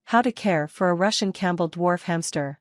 How to care for a Russian Campbell Dwarf Hamster.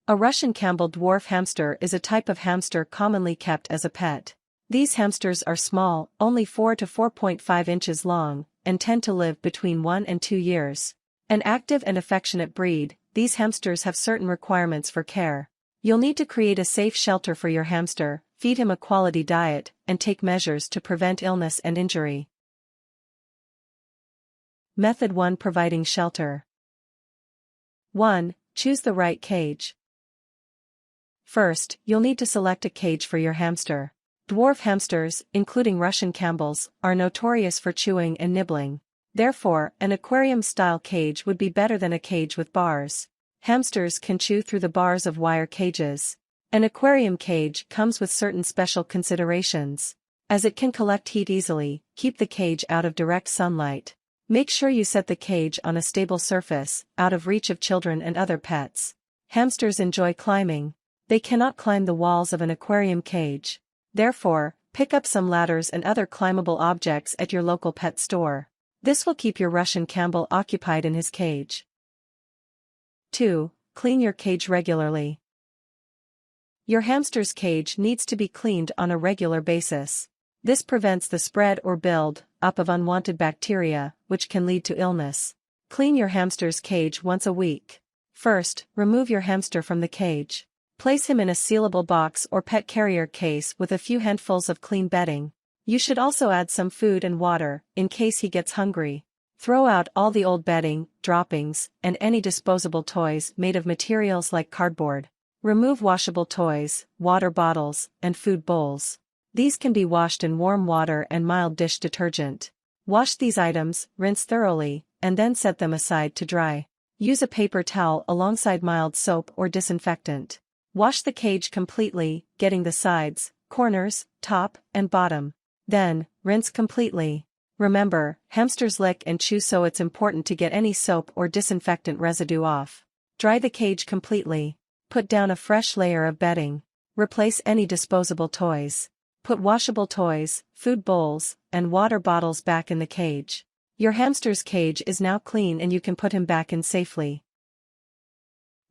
A Russian Campbell Dwarf Hamster is a type of hamster commonly kept as a pet. These hamsters are small, only 4 to 4.5 inches long, and tend to live between 1 and 2 years. An active and affectionate breed, these hamsters have certain requirements for care. You'll need to create a safe shelter for your hamster, feed him a quality diet, and take measures to prevent illness and injury. Method 1. Providing shelter. 1. Choose the right cage. First, you'll need to select a cage for your hamster. Dwarf hamsters, including Russian Campbells, are notorious for chewing and nibbling. Therefore, an aquarium-style cage would be better than a cage with bars. Hamsters can chew through the bars of wire cages. An aquarium cage comes with certain special considerations. As it can collect heat easily, keep the cage out of direct sunlight. Make sure you set the cage on a stable surface, out of reach of children and other pets. Hamsters enjoy climbing. They cannot climb the walls of an aquarium cage. Therefore, pick up some ladders and other climbable objects at your local pet store. This will keep your Russian Campbell occupied in his cage. 2. Clean your cage regularly. Your hamster's cage needs to be cleaned on a regular basis. This prevents the spread or build up of unwanted bacteria, which can lead to illness. Clean your hamster's cage once a week. First, remove your hamster from the cage. Place him in a sealable box or pet carrier case with a few handfuls of clean bedding. You should also add some food and water, in case he gets hungry. Throw out all the old bedding, droppings, and any disposable toys made of materials like cardboard. Remove washable toys, water bottles, and food bowls. These can be washed in warm water and mild dish detergent. Wash these items, rinse thoroughly, and then set them aside to dry. Use a paper towel alongside mild soap or disinfectant. Wash the cage completely, getting the sides, corners, top, and bottom. Then, rinse completely. Remember, hamsters lick and chew, so it's important to get any soap or disinfectant residue off. Dry the cage completely. Put down a fresh layer of bedding. Replace any disposable toys. Put washable toys, food bowls, and water bottles back in the cage. Your hamster's cage is now clean and you can put him back in safely.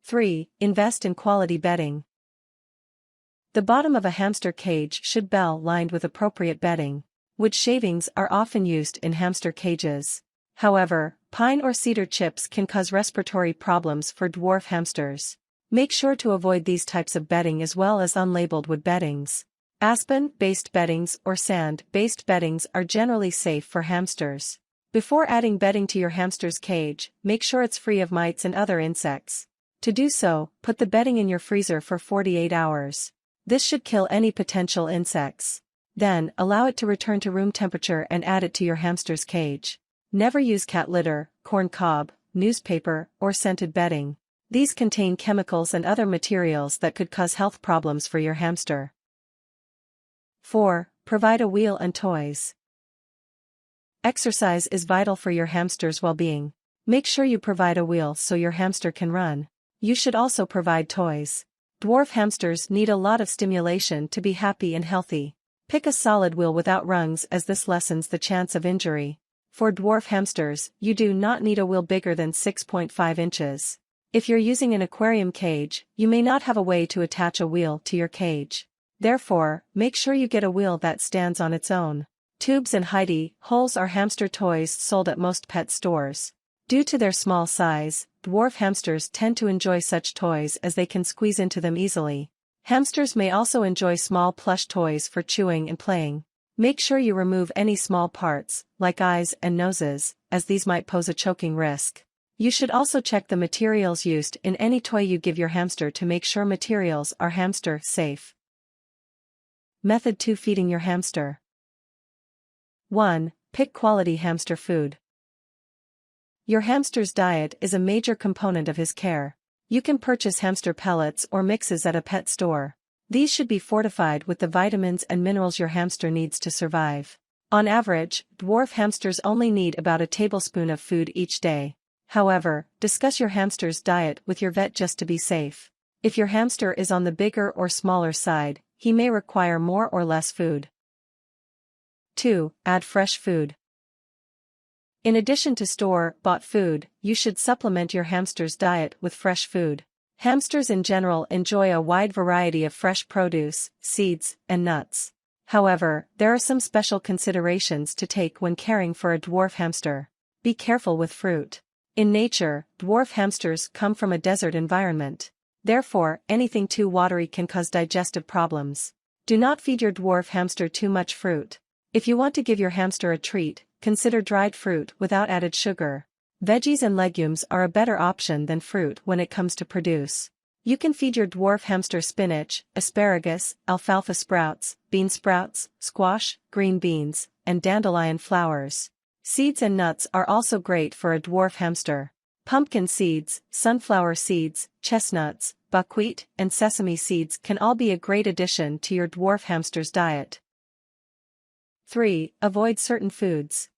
3. Invest in quality bedding. The bottom of a hamster cage should be lined with appropriate bedding. Wood shavings are often used in hamster cages. However, pine or cedar chips can cause respiratory problems for dwarf hamsters. Make sure to avoid these types of bedding as well as unlabeled wood beddings. Aspen-based beddings or sand-based beddings are generally safe for hamsters. Before adding bedding to your hamster's cage, make sure it's free of mites and other insects. To do so, put the bedding in your freezer for 48 hours. This should kill any potential insects. Then, allow it to return to room temperature and add it to your hamster's cage. Never use cat litter, corn cob, newspaper, or scented bedding. These contain chemicals and other materials that could cause health problems for your hamster. 4. Provide a wheel and toys. Exercise is vital for your hamster's well-being. Make sure you provide a wheel so your hamster can run. You should also provide toys. Dwarf hamsters need a lot of stimulation to be happy and healthy. Pick a solid wheel without rungs, as this lessens the chance of injury. For dwarf hamsters, you do not need a wheel bigger than 6.5 inches. If you're using an aquarium cage, you may not have a way to attach a wheel to your cage. Therefore, make sure you get a wheel that stands on its own. Tubes and hidey holes are hamster toys sold at most pet stores. Due to their small size, dwarf hamsters tend to enjoy such toys as they can squeeze into them easily. Hamsters may also enjoy small plush toys for chewing and playing. Make sure you remove any small parts, like eyes and noses, as these might pose a choking risk. You should also check the materials used in any toy you give your hamster to make sure materials are hamster safe. Method 2. Feeding your hamster. 1. Pick quality hamster food. Your hamster's diet is a major component of his care. You can purchase hamster pellets or mixes at a pet store. These should be fortified with the vitamins and minerals your hamster needs to survive. On average, dwarf hamsters only need about a tablespoon of food each day. However, discuss your hamster's diet with your vet just to be safe. If your hamster is on the bigger or smaller side, he may require more or less food. 2. Add fresh food. In addition to store-bought food, you should supplement your hamster's diet with fresh food. Hamsters in general enjoy a wide variety of fresh produce, seeds, and nuts. However, there are some special considerations to take when caring for a dwarf hamster. Be careful with fruit. In nature, dwarf hamsters come from a desert environment. Therefore, anything too watery can cause digestive problems. Do not feed your dwarf hamster too much fruit. If you want to give your hamster a treat, consider dried fruit without added sugar. Veggies and legumes are a better option than fruit when it comes to produce. You can feed your dwarf hamster spinach, asparagus, alfalfa sprouts, bean sprouts, squash, green beans, and dandelion flowers. Seeds and nuts are also great for a dwarf hamster. Pumpkin seeds, sunflower seeds, chestnuts, buckwheat, and sesame seeds can all be a great addition to your dwarf hamster's diet. 3. Avoid certain foods.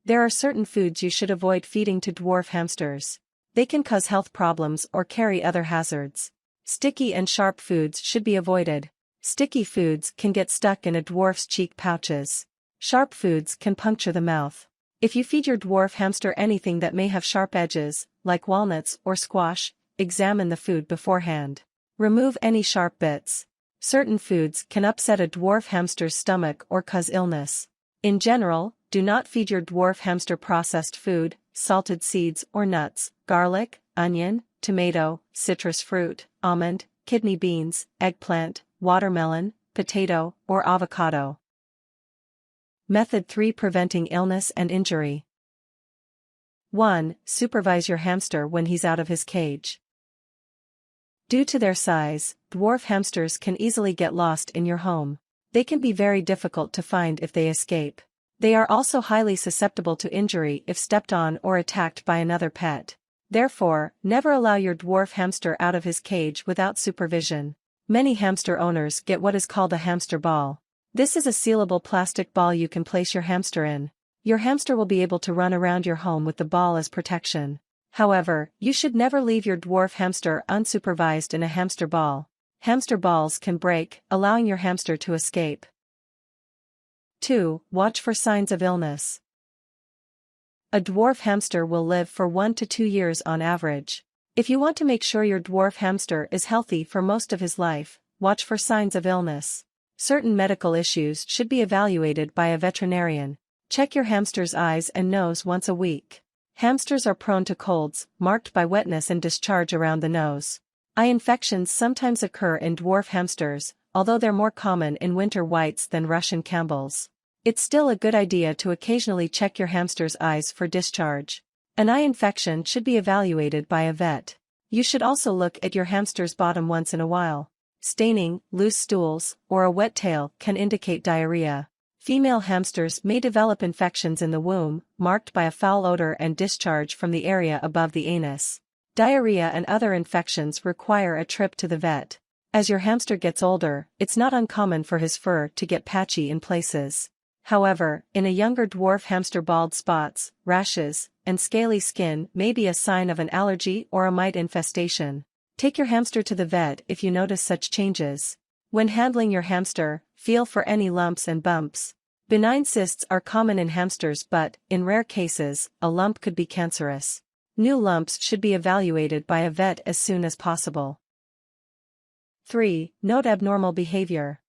There are certain foods you should avoid feeding to dwarf hamsters. They can cause health problems or carry other hazards. Sticky and sharp foods should be avoided. Sticky foods can get stuck in a dwarf's cheek pouches. Sharp foods can puncture the mouth. If you feed your dwarf hamster anything that may have sharp edges, like walnuts or squash, examine the food beforehand. Remove any sharp bits. Certain foods can upset a dwarf hamster's stomach or cause illness. In general, do not feed your dwarf hamster processed food, salted seeds or nuts, garlic, onion, tomato, citrus fruit, almond, kidney beans, eggplant, watermelon, potato, or avocado. Method 3. Preventing illness and injury. 1. Supervise your hamster when he's out of his cage. Due to their size, dwarf hamsters can easily get lost in your home. They can be very difficult to find if they escape. They are also highly susceptible to injury if stepped on or attacked by another pet. Therefore, never allow your dwarf hamster out of his cage without supervision. Many hamster owners get what is called a hamster ball. This is a sealable plastic ball you can place your hamster in. Your hamster will be able to run around your home with the ball as protection. However, you should never leave your dwarf hamster unsupervised in a hamster ball. Hamster balls can break, allowing your hamster to escape. 2. Watch for signs of illness. A dwarf hamster will live for 1 to 2 years on average. If you want to make sure your dwarf hamster is healthy for most of his life, watch for signs of illness. Certain medical issues should be evaluated by a veterinarian. Check your hamster's eyes and nose once a week. Hamsters are prone to colds, marked by wetness and discharge around the nose. Eye infections sometimes occur in dwarf hamsters, although they're more common in winter whites than Russian Campbells. It's still a good idea to occasionally check your hamster's eyes for discharge. An eye infection should be evaluated by a vet. You should also look at your hamster's bottom once in a while. Staining, loose stools, or a wet tail can indicate diarrhea. Female hamsters may develop infections in the womb, marked by a foul odor and discharge from the area above the anus. Diarrhea and other infections require a trip to the vet. As your hamster gets older, it's not uncommon for his fur to get patchy in places. However, in a younger dwarf hamster, bald spots, rashes, and scaly skin may be a sign of an allergy or a mite infestation. Take your hamster to the vet if you notice such changes. When handling your hamster, feel for any lumps and bumps. Benign cysts are common in hamsters, but, in rare cases, a lump could be cancerous. New lumps should be evaluated by a vet as soon as possible. 3. Note abnormal behavior.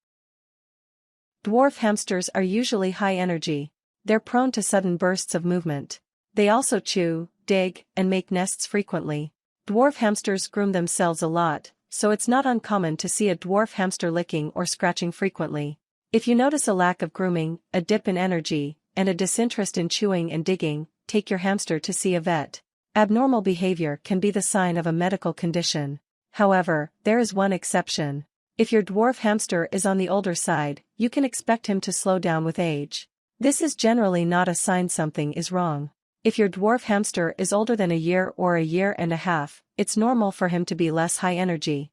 Dwarf hamsters are usually high energy. They're prone to sudden bursts of movement. They also chew, dig, and make nests frequently. Dwarf hamsters groom themselves a lot, so it's not uncommon to see a dwarf hamster licking or scratching frequently. If you notice a lack of grooming, a dip in energy, and a disinterest in chewing and digging, take your hamster to see a vet. Abnormal behavior can be the sign of a medical condition. However, there is one exception. If your dwarf hamster is on the older side, you can expect him to slow down with age. This is generally not a sign something is wrong. If your dwarf hamster is older than a year or a year and a half, it's normal for him to be less high energy.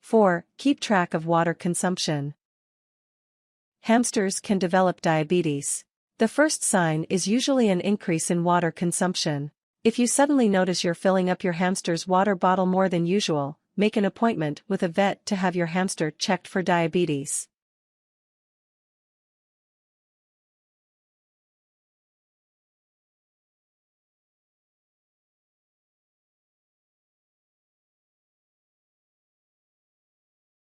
4. Keep track of water consumption. Hamsters can develop diabetes. The first sign is usually an increase in water consumption. If you suddenly notice you're filling up your hamster's water bottle more than usual, make an appointment with a vet to have your hamster checked for diabetes.